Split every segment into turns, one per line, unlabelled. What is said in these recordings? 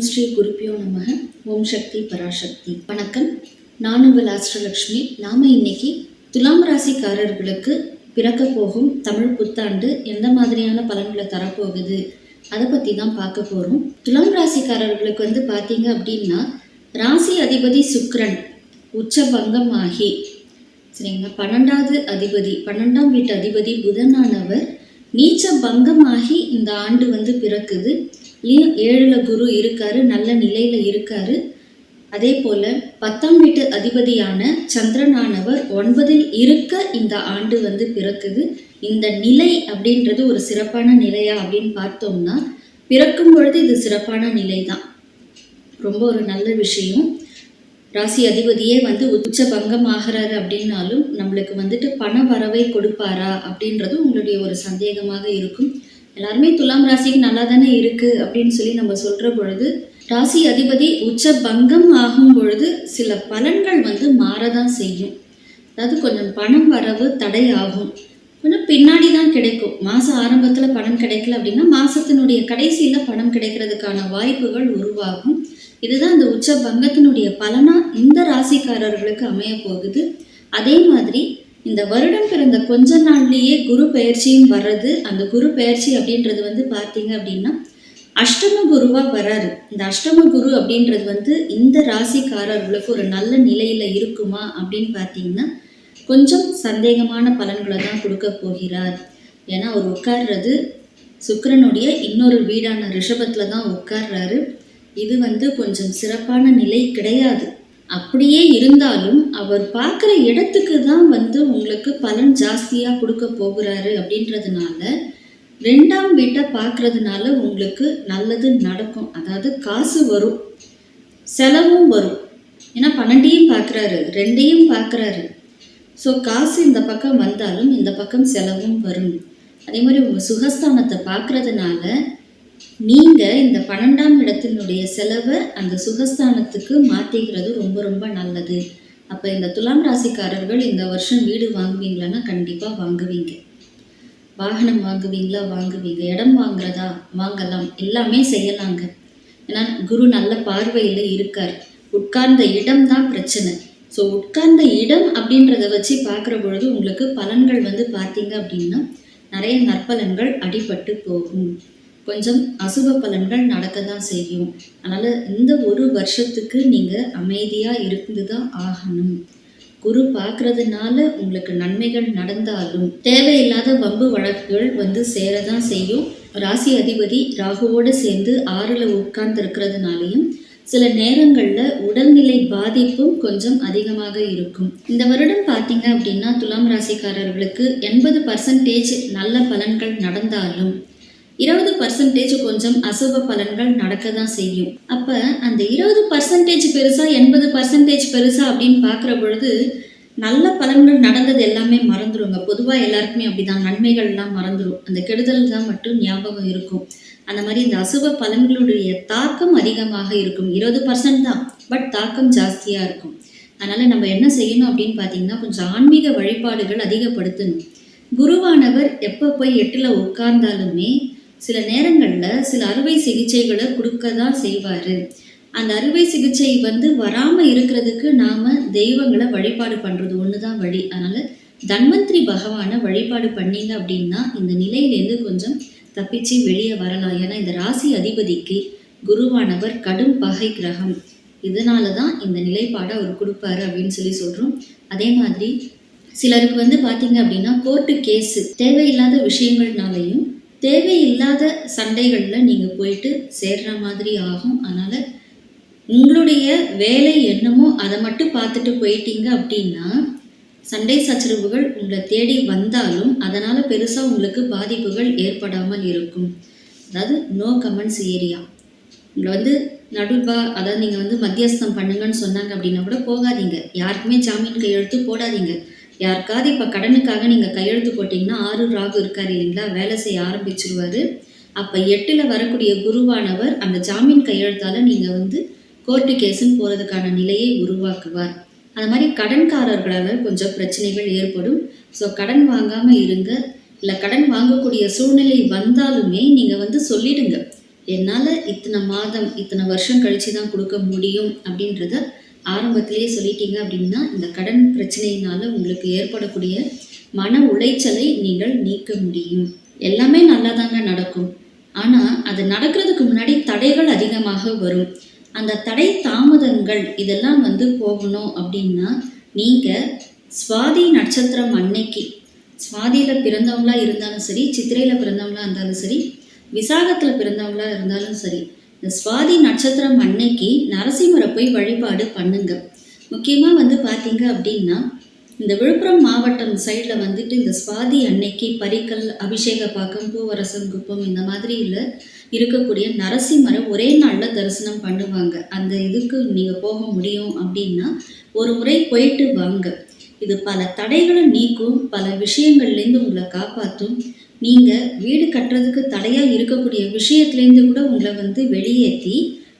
ஓம் ஸ்ரீ குருப்பியோ நமக. ஓம் சக்தி பராசக்தி. வணக்கம், நான் உங்கள் ஆஸ்ட்ரலக்ஷ்மி. நாம் இன்னைக்கு துலாம் ராசிக்காரர்களுக்கு பிறக்க போகும் தமிழ் புத்தாண்டு எந்த மாதிரியான பலன்களை தரப்போகுது அதை பற்றி தான் பார்க்க போகிறோம். துலாம் ராசிக்காரர்களுக்கு பார்த்தீங்க அப்படின்னா, ராசி அதிபதி சுக்கிரன் உச்சபங்கம் ஆகி சரிங்களா, 12வது அதிபதி 12ஆம் வீட்டு அதிபதி புதனானவர் நீச்ச பங்கமாகி இந்த ஆண்டு பிறக்குது. 7ல் குரு இருக்காரு, நல்ல நிலையில இருக்காரு. அதே போல 10ஆம் வீட்டு அதிபதியான சந்திரனானவர் 9ல் இருக்க இந்த ஆண்டு பிறக்குது. இந்த நிலை அப்படின்றது ஒரு சிறப்பான நிலையா அப்படின்னு பார்த்தோம்னா, பிறக்கும் பொழுது இது சிறப்பான நிலை தான், ரொம்ப ஒரு நல்ல விஷயம். ராசி அதிபதியே உச்ச பங்கம் ஆகிறாரு அப்படின்னாலும் நம்மளுக்கு பண வரவை கொடுப்பாரா அப்படின்றது உங்களுடைய ஒரு சந்தேகமாக இருக்கும். எல்லாருமே துலாம் ராசிக்கு நல்லா தானே இருக்குது அப்படின்னு சொல்லி நம்ம சொல்கிற பொழுது, ராசி அதிபதி உச்ச பங்கம் ஆகும் பொழுது சில பலன்கள் மாறதான் செய்யும். அதாவது கொஞ்சம் பணம் வரவு தடை ஆகும், கொஞ்சம் பின்னாடி தான் கிடைக்கும். மாத ஆரம்பத்தில் பணம் கிடைக்கல அப்படின்னா மாதத்தினுடைய கடைசியில் பணம் கிடைக்கிறதுக்கான வாய்ப்புகள் உருவாகும். இதுதான் இந்த உச்ச பங்கத்தினுடைய பலனாக இந்த ராசிக்காரர்களுக்கு அமைய போகுது. அதே மாதிரி இந்த வருடம் பிறந்த கொஞ்ச நாள்லேயே குரு பெயர்ச்சியும் வர்றது. அந்த குரு பெயர்ச்சி அப்படின்றது பார்த்தீங்க அப்படின்னா அஷ்டம குருவாக வராரு. இந்த அஷ்டம குரு அப்படின்றது இந்த ராசிக்காரர்களுக்கு ஒரு நல்ல நிலையில் இருக்குமா அப்படின்னு பார்த்தீங்கன்னா கொஞ்சம் சந்தேகமான பலன்களை தான் கொடுக்க போகிறார். ஏன்னா அவர் உட்கார்றது சுக்கிரனுடைய இன்னொரு வீடான ரிஷபத்தில் தான் உட்கார்றாரு. இது கொஞ்சம் சிறப்பான நிலை கிடையாது. அப்படியே இருந்தாலும் அவர் பார்க்குற இடத்துக்கு தான் உங்களுக்கு பலன் ஜாஸ்தியாக கொடுக்க போகிறாரு. அப்படின்றதுனால 2ஆம் வீட்டை பார்க்கறதுனால உங்களுக்கு நல்லது நடக்கும். அதாவது காசு வரும், செலவும் வரும். ஏன்னா 12ஐயும் பார்க்குறாரு, 2ஐயும் பார்க்குறாரு. ஸோ காசு இந்த பக்கம் வந்தாலும் இந்த பக்கம் செலவும் வரும். அதே மாதிரி உங்கள் சுகஸ்தானத்தை பார்க்கறதுனால நீங்கள் இந்த 12ஆம் இடத்தினுடைய செலவை அந்த சுகஸ்தானத்துக்கு மாற்றிக்கிறது ரொம்ப ரொம்ப நல்லது. அப்போ இந்த துலாம் ராசிக்காரர்கள் இந்த வருஷம் வீடு வாங்குவீங்களான்னா கண்டிப்பாக வாங்குவீங்க. வாகனம் வாங்குவீங்களா? வாங்குவீங்க. இடம் வாங்குறதா? வாங்கலாம், எல்லாமே செய்யலாங்க. ஏன்னா குரு நல்ல பார்வையில் இருக்கார். உட்கார்ந்த இடம் தான் பிரச்சனை. ஸோ உட்கார்ந்த இடம் அப்படின்றத வச்சு பார்க்குற பொழுது உங்களுக்கு பலன்கள் பார்த்தீங்க அப்படின்னா நிறைய நற்பலன்கள் அடிபட்டு போகும். கொஞ்சம் அசுப பலன்கள் நடக்க தான் செய்யும். அதனால் இந்த ஒரு வருஷத்துக்கு நீங்கள் அமைதியாக இருந்து தான் ஆகணும். குரு பார்க்கறதுனால உங்களுக்கு நன்மைகள் நடந்தாலும் தேவையில்லாத வம்பு வழக்குகள் சேரதான் செய்யும். ராசி அதிபதி ராகுவோடு சேர்ந்து 6ல் உட்கார்ந்து இருக்கிறதுனாலையும் சில நேரங்களில் உடல்நிலை பாதிப்பும் கொஞ்சம் அதிகமாக இருக்கும். இந்த வருடம் பார்த்தீங்க அப்படின்னா துலாம் ராசிக்காரர்களுக்கு 80% நல்ல பலன்கள் நடந்தாலும் 20% கொஞ்சம் அசுப பலன்கள் நடக்க தான் செய்யும். அப்போ அந்த 20% பெருசா 80% பெருசா அப்படின்னு பார்க்குற பொழுது நல்ல பலன்கள் நடந்தது எல்லாமே மறந்துடுங்க. பொதுவாக எல்லாருக்குமே அப்படிதான், நன்மைகள்லாம் மறந்துடும். அந்த கெடுதல் தான் மட்டும் ஞாபகம் இருக்கும். அந்த மாதிரி இந்த அசுப பலன்களுடைய தாக்கம் அதிகமாக இருக்கும். 20% தான், பட் தாக்கம் ஜாஸ்தியாக இருக்கும். அதனால் நம்ம என்ன செய்யணும் அப்படின்னு பார்த்தீங்கன்னா கொஞ்சம் ஆன்மீக வழிபாடுகள் அதிகப்படுத்தணும். குருவானவர் எப்போ போய் 8ல் உட்கார்ந்தாலுமே சில நேரங்களில் சில அறுவை சிகிச்சைகளை கொடுக்க தான் செய்வார். அந்த அறுவை சிகிச்சை வராமல் இருக்கிறதுக்கு நாம் தெய்வங்களை வழிபாடு பண்ணுறது ஒன்று தான் வழி. அதனால் தன்வந்திரி பகவானை வழிபாடு பண்ணிங்க அப்படின்னா இந்த நிலையிலேருந்து கொஞ்சம் தப்பிச்சு வெளியே வரலாம். ஏன்னா இந்த ராசி அதிபதிக்கு குருவானவர் கடும் பகை கிரகம். இதனால தான் இந்த நிலைப்பாடை அவர் கொடுப்பாரு அப்படின்னு சொல்லி சொல்கிறோம். அதே மாதிரி சிலருக்கு பார்த்தீங்க அப்படின்னா கோர்ட்டு கேஸு தேவையில்லாத விஷயங்கள்னாலையும் தேவையில்லாத சண்டைகளில் நீங்கள் போயிட்டு சேர்ற மாதிரி ஆகும். அதனால் உங்களுடைய வேலை என்னமோ அதை மட்டும் பார்த்துட்டு போயிட்டீங்க அப்படின்னா சண்டை சச்சரவுகள் உங்களை தேடி வந்தாலும் அதனால் பெருசாக உங்களுக்கு பாதிப்புகள் ஏற்படாமல் இருக்கும். அதாவது நோ கமெண்ட்ஸ் ஏரியா. உங்களை அதாவது நீங்கள் மத்தியஸ்தம் பண்ணுங்கன்னு சொன்னாங்க அப்படின்னா கூட போகாதீங்க. யாருக்குமே ஜாமீன் கையெழுத்து போடாதீங்க. யாருக்காவது இப்போ கடனுக்காக நீங்கள் கையெழுத்து போட்டிங்கன்னா 6 ராகு இருக்கார் இல்லைங்களா, வேலை செய்ய ஆரம்பிச்சிருவார். அப்போ 8ல் வரக்கூடிய குருவானவர் அந்த ஜாமீன் கையெழுத்தால் நீங்கள் கோர்ட்டு கேஸுன்னு போகிறதுக்கான நிலையை உருவாக்குவார். அது மாதிரி கடன்காரர்களால் கொஞ்சம் பிரச்சனைகள் ஏற்படும். ஸோ கடன் வாங்காமல் இருங்க. இல்லை கடன் வாங்கக்கூடிய சூழ்நிலை வந்தாலுமே நீங்கள் சொல்லிடுங்க, என்னால் இத்தனை மாதம் இத்தனை வருஷம் கழித்து தான் கொடுக்க முடியும் அப்படின்றத ஆரம்பத்திலேயே சொல்லிட்டீங்க அப்படின்னா இந்த கடன் பிரச்சனையினால் உங்களுக்கு ஏற்படக்கூடிய மன உளைச்சலை நீங்கள் நீக்க முடியும். எல்லாமே நல்லா தாங்க நடக்கும். ஆனால் அது நடக்கிறதுக்கு முன்னாடி தடைகள் அதிகமாக வரும். அந்த தடை தாமதங்கள் இதெல்லாம் போகணும் அப்படின்னா நீங்கள் சுவாதி நட்சத்திரம் அன்னைக்கு, சுவாதியில் பிறந்தவங்களா இருந்தாலும் சரி, சித்திரையில் பிறந்தவங்களா இருந்தாலும் சரி, விசாகத்தில் பிறந்தவங்களா இருந்தாலும் சரி, இந்த சுவாதி நட்சத்திரம் அன்னைக்கு நரசிம்மரை போய் வழிபாடு பண்ணுங்க. முக்கியமாக பார்த்தீங்க அப்படின்னா இந்த விழுப்புரம் மாவட்டம் சைடில் இந்த சுவாதி அன்னைக்கு பரிக்கல், அபிஷேகப்பாக்கம், பூவரசன் குப்பம் இந்த மாதிரியில் இருக்கக்கூடிய நரசிம்மரை ஒரே நாளில் தரிசனம் பண்ணுவாங்க. அந்த இதுக்கு நீங்கள் போக முடியும் அப்படின்னா ஒரு முறை போயிட்டு வாங்க. இது பல தடைகளை நீக்கும், பல விஷயங்கள்லேருந்து உங்களை காப்பாற்றும். நீங்கள் வீடு கட்டுறதுக்கு தடையாக இருக்கக்கூடிய விஷயத்துலேருந்து கூட உங்களை வெளியேற்றி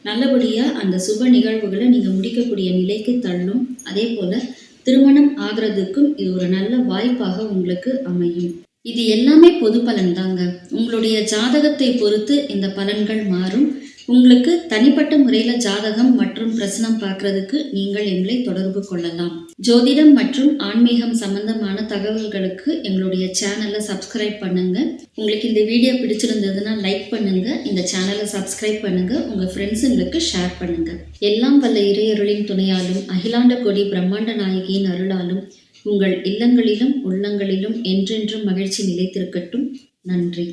நல்லபடியாக அந்த சுப நிகழ்வுகளை நீங்கள் முடிக்கக்கூடிய நிலைக்கு தள்ளும். அதே போல் திருமணம் ஆகிறதுக்கும் இது ஒரு நல்ல வாய்ப்பாக உங்களுக்கு அமையும். இது எல்லாமே பொது பலன் தாங்க. உங்களுடைய ஜாதகத்தை பொறுத்து இந்த பலன்கள் மாறும். உங்களுக்கு தனிப்பட்ட முறையில் ஜாதகம் மற்றும் பிரசனம் பார்க்கறதுக்கு நீங்கள் எங்களை தொடர்பு கொள்ளலாம். ஜோதிடம் மற்றும் ஆன்மீகம் சம்பந்தமான தகவல்களுக்கு எங்களுடைய சேனலை சப்ஸ்கிரைப் பண்ணுங்க. உங்களுக்கு இந்த வீடியோ பிடிச்சிருந்ததுன்னா லைக் பண்ணுங்க, இந்த சேனலை சப்ஸ்கிரைப் பண்ணுங்க, உங்க ஃப்ரெண்ட்ஸுங்களுக்கு ஷேர் பண்ணுங்க. எல்லாம் வல்ல இறையருளின் துணையாலும் அகிலாண்ட கோடி பிரம்மாண்ட நாயகியின் அருளாலும் உங்கள் இல்லங்களிலும் உள்ளங்களிலும் என்றென்றும் மகிழ்ச்சி நிலைத்திருக்கட்டும். நன்றி.